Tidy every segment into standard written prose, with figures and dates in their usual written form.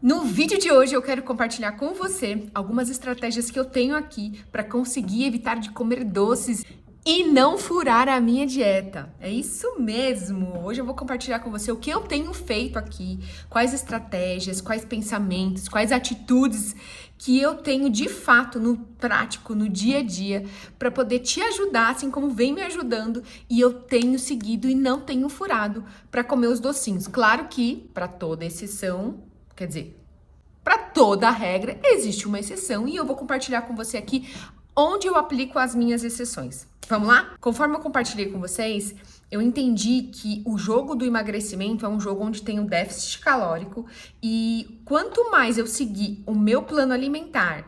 No vídeo de hoje eu quero compartilhar com você algumas estratégias que eu tenho aqui para conseguir evitar de comer doces e não furar a minha dieta. É isso mesmo! Hoje eu vou compartilhar com você o que eu tenho feito aqui, quais estratégias, quais pensamentos, quais atitudes que eu tenho de fato no prático, no dia a dia, para poder te ajudar, assim como vem me ajudando, e eu tenho seguido e não tenho furado para comer os docinhos. Claro que, para toda exceção, quer dizer, para toda regra existe uma exceção e eu vou compartilhar com você aqui onde eu aplico as minhas exceções. Vamos lá? Conforme eu compartilhei com vocês, eu entendi que o jogo do emagrecimento é um jogo onde tem um déficit calórico e quanto mais eu seguir o meu plano alimentar,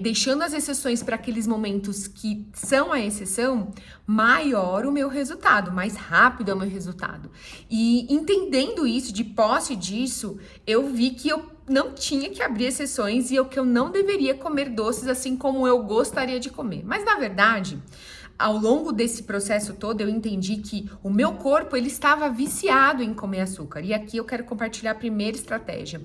deixando as exceções para aqueles momentos que são a exceção, maior o meu resultado, mais rápido é o meu resultado. E entendendo isso, de posse disso, eu vi que eu não tinha que abrir exceções e que eu não deveria comer doces assim como eu gostaria de comer. Mas na verdade, ao longo desse processo todo, eu entendi que o meu corpo ele estava viciado em comer açúcar. E aqui eu quero compartilhar a primeira estratégia.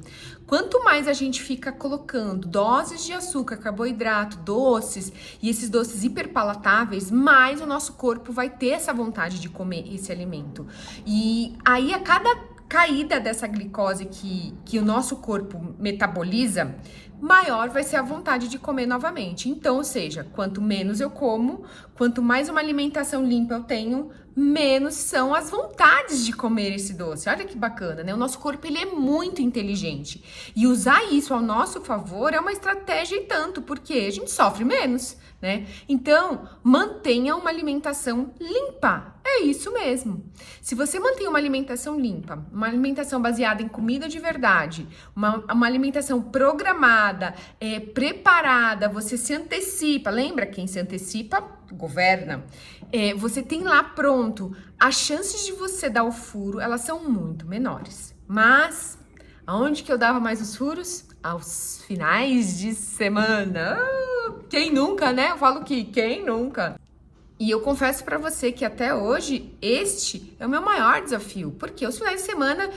Quanto mais a gente fica colocando doses de açúcar, carboidrato, doces e esses doces hiperpalatáveis, mais o nosso corpo vai ter essa vontade de comer esse alimento. E aí a cada caída dessa glicose que o nosso corpo metaboliza, maior vai ser a vontade de comer novamente. Então, ou seja, quanto menos eu como, quanto mais uma alimentação limpa eu tenho, menos são as vontades de comer esse doce. Olha que bacana, né? O nosso corpo, ele é muito inteligente. E usar isso ao nosso favor é uma estratégia e tanto, porque a gente sofre menos, né? Então, mantenha uma alimentação limpa. É isso mesmo. Se você mantém uma alimentação limpa, uma alimentação baseada em comida de verdade, uma alimentação programada, preparada, você se antecipa. Lembra? Quem se antecipa, governa. Você tem lá pronto. As chances de você dar o furo, elas são muito menores. Mas, aonde que eu dava mais os furos? Aos finais de semana. Quem nunca, né? Eu falo que quem nunca? E eu confesso pra você que até hoje este é o meu maior desafio, porque os finais de semana,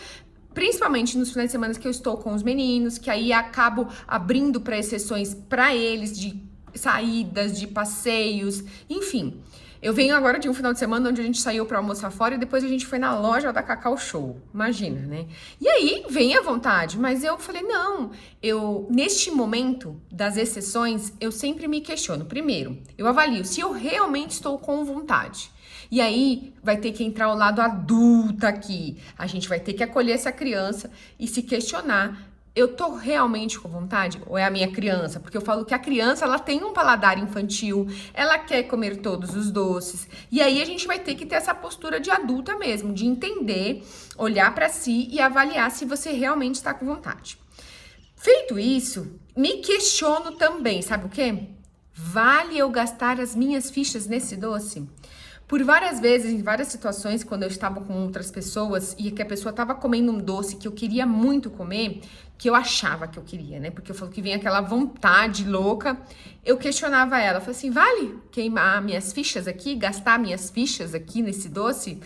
principalmente nos finais de semana que eu estou com os meninos, que aí acabo abrindo para exceções para eles de saídas, de passeios, enfim. Eu venho agora de um final de semana onde a gente saiu para almoçar fora e depois a gente foi na loja da Cacau Show. Imagina, né? E aí vem à vontade, mas eu falei, não, neste momento das exceções, eu sempre me questiono. Primeiro, eu avalio se eu realmente estou com vontade. E aí vai ter que entrar o lado adulto aqui. A gente vai ter que acolher essa criança e se questionar. Eu tô realmente com vontade? Ou é a minha criança? Porque eu falo que a criança, ela tem um paladar infantil, ela quer comer todos os doces. E aí a gente vai ter que ter essa postura de adulta mesmo, de entender, olhar pra si e avaliar se você realmente está com vontade. Feito isso, me questiono também, sabe o quê? Vale eu gastar as minhas fichas nesse doce? Por várias vezes, em várias situações, quando eu estava com outras pessoas e que a pessoa estava comendo um doce que eu queria muito comer, que eu achava que eu queria, né? Porque eu falo que vem aquela vontade louca, eu questionava ela, eu falei assim, vale queimar minhas fichas aqui, gastar minhas fichas aqui nesse doce?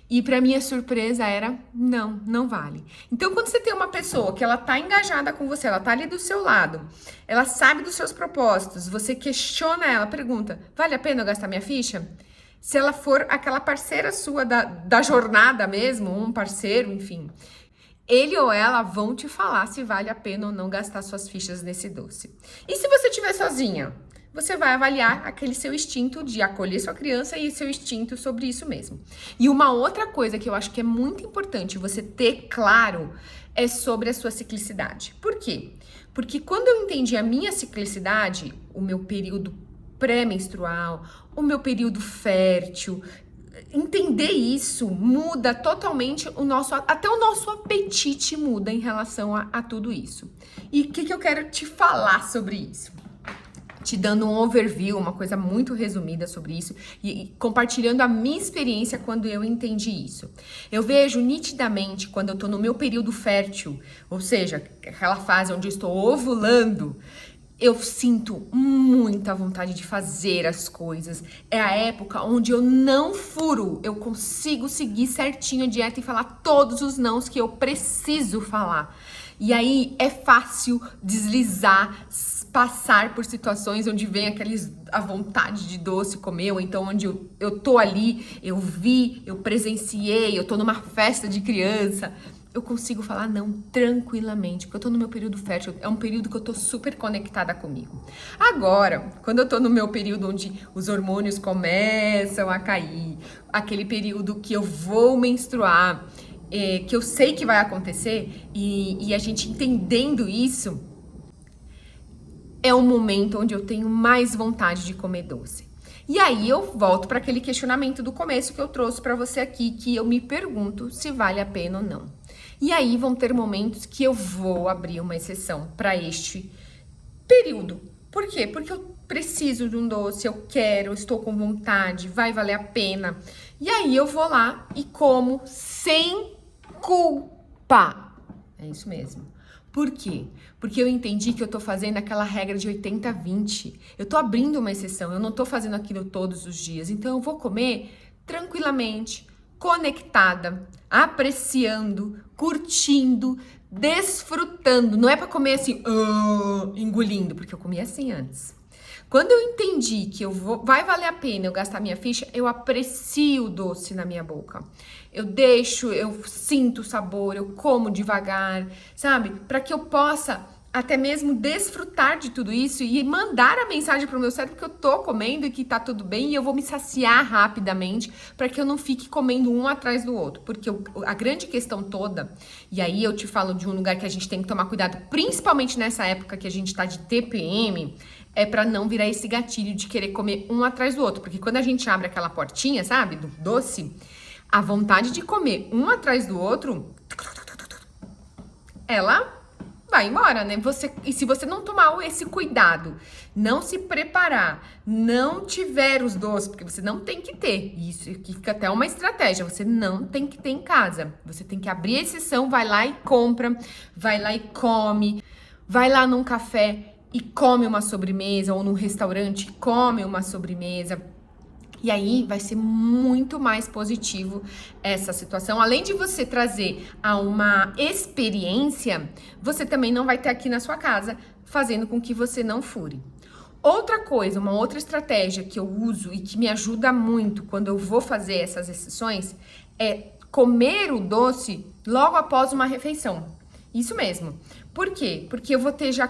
E pra minha surpresa era, não vale. Então, quando você tem uma pessoa que ela tá engajada com você, ela tá ali do seu lado, ela sabe dos seus propósitos, você questiona ela, pergunta, vale a pena eu gastar minha ficha? Se ela for aquela parceira sua da jornada mesmo, um parceiro, enfim, ele ou ela vão te falar se vale a pena ou não gastar suas fichas nesse doce. E se você estiver sozinha, você vai avaliar aquele seu instinto de acolher sua criança e seu instinto sobre isso mesmo. E uma outra coisa que eu acho que é muito importante você ter claro é sobre a sua ciclicidade. Por quê? Porque quando eu entendi a minha ciclicidade, o meu período pré-menstrual, o meu período fértil, entender isso muda totalmente até o nosso apetite muda em relação a tudo isso. E o que eu quero te falar sobre isso? Te dando um overview, uma coisa muito resumida sobre isso e compartilhando a minha experiência quando eu entendi isso. Eu vejo nitidamente quando eu tô no meu período fértil, ou seja, aquela fase onde eu estou ovulando, eu sinto muita vontade de fazer as coisas. É a época onde eu não furo. Eu consigo seguir certinho a dieta e falar todos os nãos que eu preciso falar. E aí é fácil deslizar, passar por situações onde vem a vontade de doce comer, ou então onde eu tô ali, eu vi, eu presenciei, eu tô numa festa de criança. Eu consigo falar não tranquilamente, porque eu tô no meu período fértil, é um período que eu tô super conectada comigo. Agora, quando eu tô no meu período onde os hormônios começam a cair, aquele período que eu vou menstruar, que eu sei que vai acontecer, e a gente entendendo isso, é um momento onde eu tenho mais vontade de comer doce. E aí eu volto para aquele questionamento do começo que eu trouxe para você aqui, que eu me pergunto se vale a pena ou não. E aí vão ter momentos que eu vou abrir uma exceção para este período. Por quê? Porque eu preciso de um doce, eu quero, estou com vontade, vai valer a pena. E aí eu vou lá e como sem culpa. É isso mesmo. Por quê? Porque eu entendi que eu tô fazendo aquela regra de 80-20. Eu tô abrindo uma exceção, eu não tô fazendo aquilo todos os dias. Então eu vou comer tranquilamente, conectada, apreciando, curtindo, desfrutando. Não é pra comer assim, engolindo, porque eu comi assim antes. Quando eu entendi que vai valer a pena eu gastar minha ficha, eu aprecio o doce na minha boca. Eu sinto o sabor, eu como devagar, sabe? Para que eu possa até mesmo desfrutar de tudo isso e mandar a mensagem pro meu cérebro que eu tô comendo e que tá tudo bem e eu vou me saciar rapidamente para que eu não fique comendo um atrás do outro. Porque a grande questão toda, e aí eu te falo de um lugar que a gente tem que tomar cuidado, principalmente nessa época que a gente tá de TPM, é para não virar esse gatilho de querer comer um atrás do outro. Porque quando a gente abre aquela portinha, sabe, do doce, a vontade de comer um atrás do outro, ela vai embora, né? E se você não tomar esse cuidado, não se preparar, não tiver os doces, porque você não tem que ter, isso aqui fica até uma estratégia, você não tem que ter em casa. Você tem que abrir a exceção, vai lá e compra, vai lá e come, vai lá num café e come uma sobremesa, ou num restaurante come uma sobremesa. E aí vai ser muito mais positivo essa situação. Além de você trazer a uma experiência, você também não vai ter aqui na sua casa, fazendo com que você não fure. Outra coisa, uma outra estratégia que eu uso e que me ajuda muito quando eu vou fazer essas exceções é comer o doce logo após uma refeição. Isso mesmo. Por quê? Porque eu vou ter já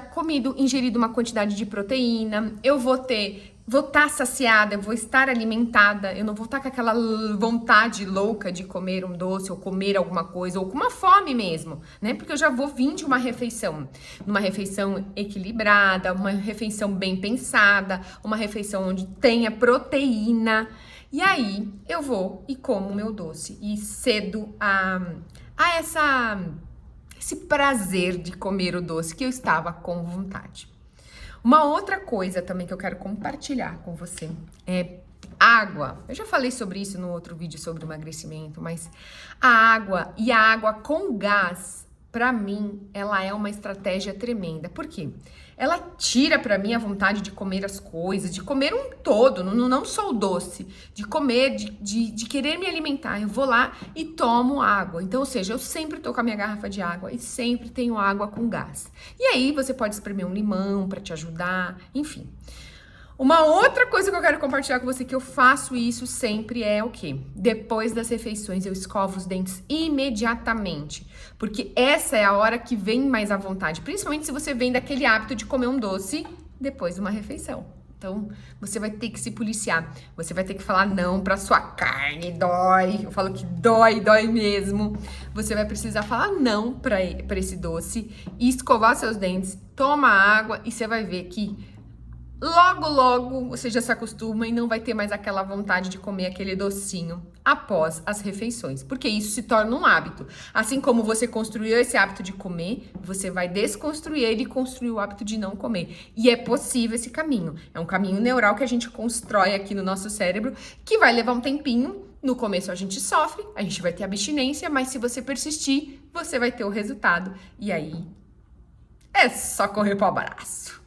ingerido uma quantidade de proteína, eu vou estar saciada, eu vou estar alimentada, eu não vou estar com aquela vontade louca de comer um doce ou comer alguma coisa, ou com uma fome mesmo, né? Porque eu já vou vir de uma refeição, numa refeição equilibrada, uma refeição bem pensada, uma refeição onde tenha proteína. E aí eu vou e como o meu doce e cedo a esse prazer de comer o doce que eu estava com vontade. Uma outra coisa também que eu quero compartilhar com você é água. Eu já falei sobre isso no outro vídeo sobre emagrecimento, mas a água com gás, pra mim, ela é uma estratégia tremenda. Por quê? Ela tira pra mim a vontade de comer as coisas, de comer um todo, não só o doce, de comer, de querer me alimentar. Eu vou lá e tomo água. Então, ou seja, eu sempre tô com a minha garrafa de água e sempre tenho água com gás. E aí você pode espremer um limão pra te ajudar, enfim. Uma outra coisa que eu quero compartilhar com você, que eu faço isso sempre, é o quê? Depois das refeições, eu escovo os dentes imediatamente. Porque essa é a hora que vem mais à vontade. Principalmente se você vem daquele hábito de comer um doce depois de uma refeição. Então, você vai ter que se policiar. Você vai ter que falar não pra sua carne, dói. Eu falo que dói mesmo. Você vai precisar falar não pra esse doce e escovar seus dentes, toma água e você vai ver que logo você já se acostuma e não vai ter mais aquela vontade de comer aquele docinho após as refeições, porque isso se torna um hábito. Assim como você construiu esse hábito de comer, você vai desconstruir ele e construir o hábito de não comer. E é possível esse caminho. É um caminho neural que a gente constrói aqui no nosso cérebro, que vai levar um tempinho. No começo a gente sofre, a gente vai ter abstinência, mas se você persistir, você vai ter o resultado. E aí é só correr pro abraço.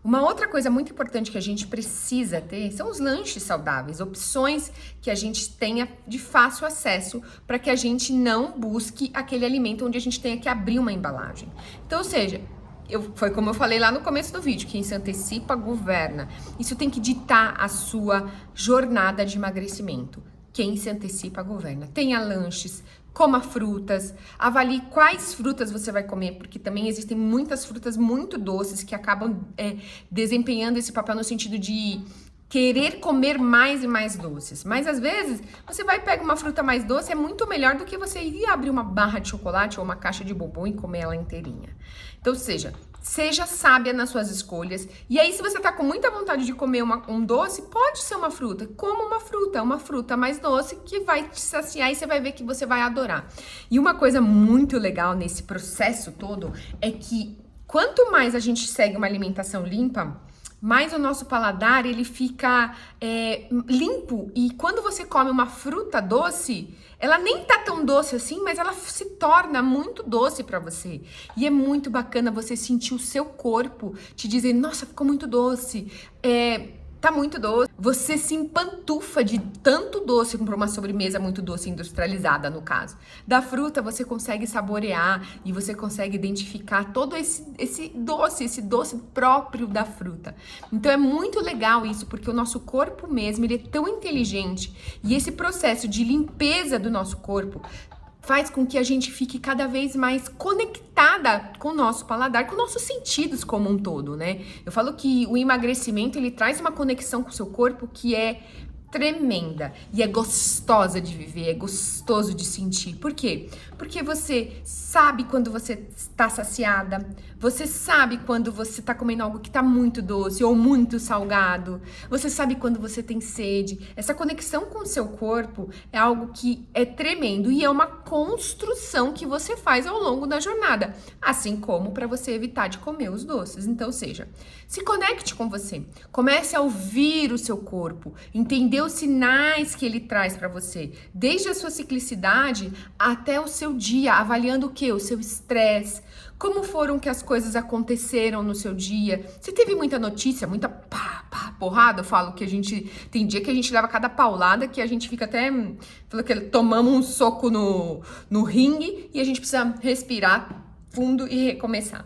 Uma outra coisa muito importante que a gente precisa ter são os lanches saudáveis, opções que a gente tenha de fácil acesso para que a gente não busque aquele alimento onde a gente tenha que abrir uma embalagem. Então, ou seja, foi como eu falei lá no começo do vídeo, quem se antecipa governa. Isso tem que ditar a sua jornada de emagrecimento. Quem se antecipa governa. Tenha lanches, coma frutas, avalie quais frutas você vai comer, porque também existem muitas frutas muito doces que acabam desempenhando esse papel no sentido de querer comer mais e mais doces. Mas às vezes você vai pegar uma fruta mais doce, é muito melhor do que você ir abrir uma barra de chocolate ou uma caixa de bombom e comer ela inteirinha. Então, seja sábia nas suas escolhas. E aí, se você tá com muita vontade de comer um doce, pode ser uma fruta. Coma uma fruta mais doce que vai te saciar e você vai ver que você vai adorar. E uma coisa muito legal nesse processo todo é que quanto mais a gente segue uma alimentação limpa, mais o nosso paladar ele fica limpo. E quando você come uma fruta doce, ela nem tá tão doce assim, mas ela se torna muito doce para você. E é muito bacana você sentir o seu corpo te dizer, nossa, ficou muito doce. Tá muito doce. Você se empantufa de tanto doce para uma sobremesa muito doce, industrializada, no caso. Da fruta, você consegue saborear e você consegue identificar todo esse doce próprio da fruta. Então, é muito legal isso, porque o nosso corpo mesmo, ele é tão inteligente. E esse processo de limpeza do nosso corpo faz com que a gente fique cada vez mais conectada com o nosso paladar, com nossos sentidos como um todo, né? Eu falo que o emagrecimento, ele traz uma conexão com o seu corpo que é tremenda e é gostosa de viver, é gostoso de sentir. Por quê? Porque você sabe quando você está saciada, você sabe quando você está comendo algo que está muito doce ou muito salgado, você sabe quando você tem sede. Essa conexão com o seu corpo é algo que é tremendo e é uma construção que você faz ao longo da jornada, assim como para você evitar de comer os doces. Então, se conecte com você, comece a ouvir o seu corpo, entender os sinais que ele traz para você, desde a sua ciclicidade até o seu dia, avaliando o quê? O seu estresse, como foram que as coisas aconteceram no seu dia, se teve muita notícia, muita porrada. Eu falo que tem dia que a gente leva cada paulada que a gente fica até, tomamos um soco no ringue e a gente precisa respirar fundo e recomeçar.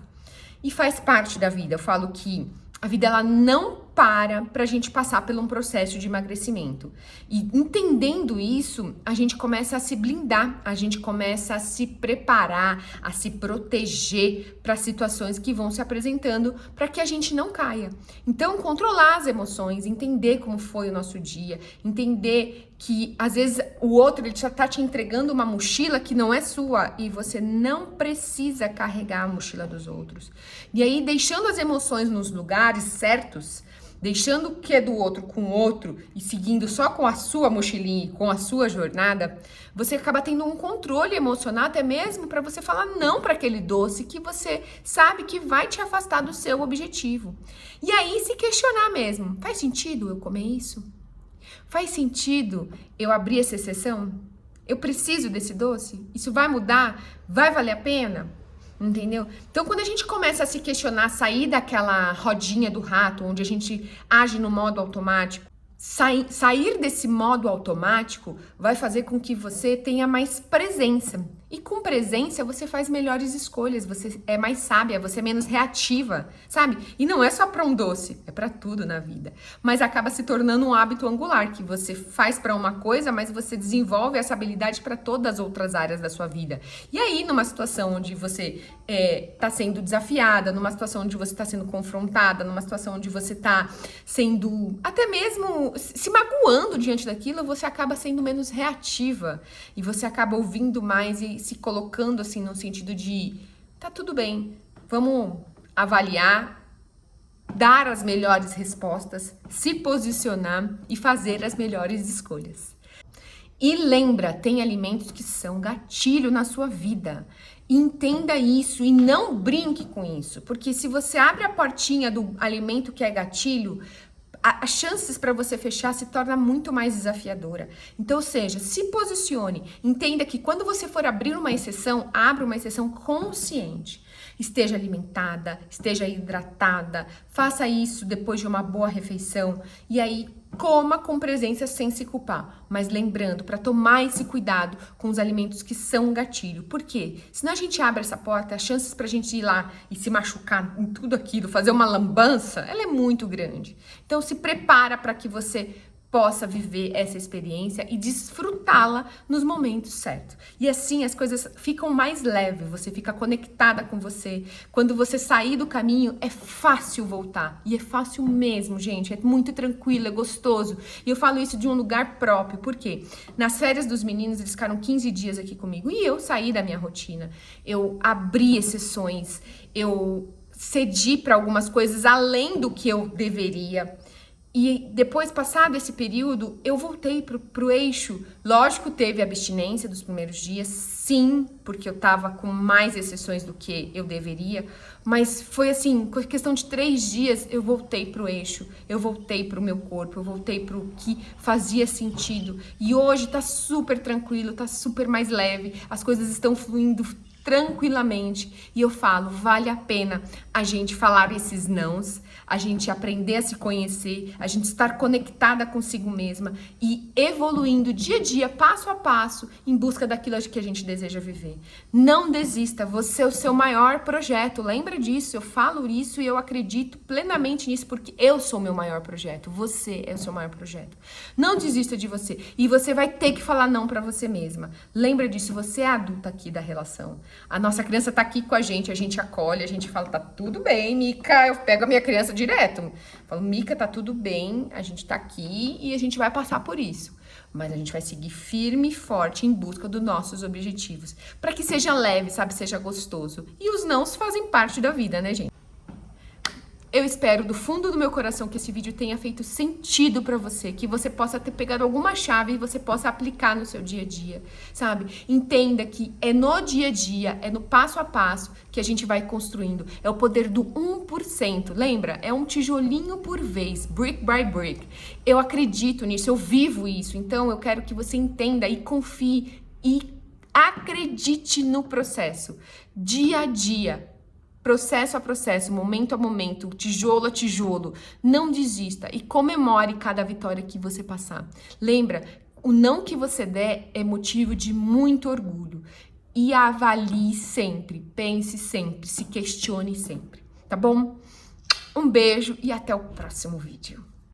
E faz parte da vida. Eu falo que a vida, ela não para pra gente passar por um processo de emagrecimento. E entendendo isso, a gente começa a se blindar, a gente começa a se preparar, a se proteger para situações que vão se apresentando para que a gente não caia. Então, controlar as emoções, entender como foi o nosso dia, entender que às vezes o outro ele já tá te entregando uma mochila que não é sua e você não precisa carregar a mochila dos outros. E aí, deixando as emoções nos lugares certos, deixando o que é do outro com o outro e seguindo só com a sua mochilinha, com a sua jornada, você acaba tendo um controle emocional até mesmo para você falar não para aquele doce que você sabe que vai te afastar do seu objetivo. E aí se questionar mesmo, faz sentido eu comer isso? Faz sentido eu abrir essa exceção? Eu preciso desse doce? Isso vai mudar? Vai valer a pena? Entendeu? Então, quando a gente começa a se questionar, sair daquela rodinha do rato, onde a gente age no modo automático, sair desse modo automático vai fazer com que você tenha mais presença. E com presença você faz melhores escolhas, você é mais sábia, você é menos reativa, sabe? E não é só para um doce, é para tudo na vida. Mas acaba se tornando um hábito angular, que você faz para uma coisa, mas você desenvolve essa habilidade para todas as outras áreas da sua vida. E aí, numa situação onde você tá sendo desafiada, numa situação onde você tá sendo confrontada, numa situação onde você tá sendo até mesmo se magoando diante daquilo, você acaba sendo menos reativa e você acaba ouvindo mais e se colocando assim no sentido de tá tudo bem, vamos avaliar, dar as melhores respostas, se posicionar e fazer as melhores escolhas. E lembra, tem alimentos que são gatilho na sua vida. Entenda isso e não brinque com isso, porque se você abre a portinha do alimento que é gatilho, as chances para você fechar se torna muito mais desafiadora. Então, ou seja, se posicione, entenda que quando você for abrir uma exceção, abra uma exceção consciente. Esteja alimentada, esteja hidratada, faça isso depois de uma boa refeição e aí coma com presença sem se culpar. Mas lembrando, para tomar esse cuidado com os alimentos que são um gatilho. Por quê? Senão a gente abre essa porta, as chances pra gente ir lá e se machucar em tudo aquilo, fazer uma lambança, ela é muito grande. Então se prepara para que você possa viver essa experiência e desfrutá-la nos momentos certos. E assim as coisas ficam mais leves, você fica conectada com você. Quando você sair do caminho, é fácil voltar. E é fácil mesmo, gente. É muito tranquilo, é gostoso. E eu falo isso de um lugar próprio. Por quê? Nas férias dos meninos, eles ficaram 15 dias aqui comigo. E eu saí da minha rotina. Eu abri exceções. Eu cedi para algumas coisas além do que eu deveria. E depois, passado esse período, eu voltei pro eixo. Lógico, teve abstinência dos primeiros dias, sim, porque eu tava com mais exceções do que eu deveria. Mas foi assim, com questão de 3 dias, eu voltei pro eixo. Eu voltei pro meu corpo, eu voltei pro que fazia sentido. E hoje tá super tranquilo, tá super mais leve. As coisas estão fluindo tranquilamente. E eu falo, vale a pena a gente falar esses nãos, a gente aprender a se conhecer, a gente estar conectada consigo mesma e evoluindo dia a dia, passo a passo, em busca daquilo que a gente deseja viver. Não desista, você é o seu maior projeto, lembra disso, eu falo isso e eu acredito plenamente nisso, porque eu sou o meu maior projeto, você é o seu maior projeto. Não desista de você, e você vai ter que falar não pra você mesma. Lembra disso, você é a adulta aqui da relação. A nossa criança tá aqui com a gente acolhe, a gente fala, tá tudo bem, Mica, eu pego a minha criança direto. Falo, Mica, tá tudo bem, a gente tá aqui e a gente vai passar por isso. Mas a gente vai seguir firme e forte em busca dos nossos objetivos. Para que seja leve, sabe, seja gostoso. E os nãos fazem parte da vida, né, gente? Eu espero do fundo do meu coração que esse vídeo tenha feito sentido pra você, que você possa ter pegado alguma chave e você possa aplicar no seu dia a dia, sabe? Entenda que é no dia a dia, é no passo a passo que a gente vai construindo. É o poder do 1%, lembra? É um tijolinho por vez, brick by brick. Eu acredito nisso, eu vivo isso, então eu quero que você entenda e confie e acredite no processo, dia a dia. Processo a processo, momento a momento, tijolo a tijolo. Não desista e comemore cada vitória que você passar. Lembra, o não que você der é motivo de muito orgulho. E avalie sempre, pense sempre, se questione sempre, tá bom? Um beijo e até o próximo vídeo.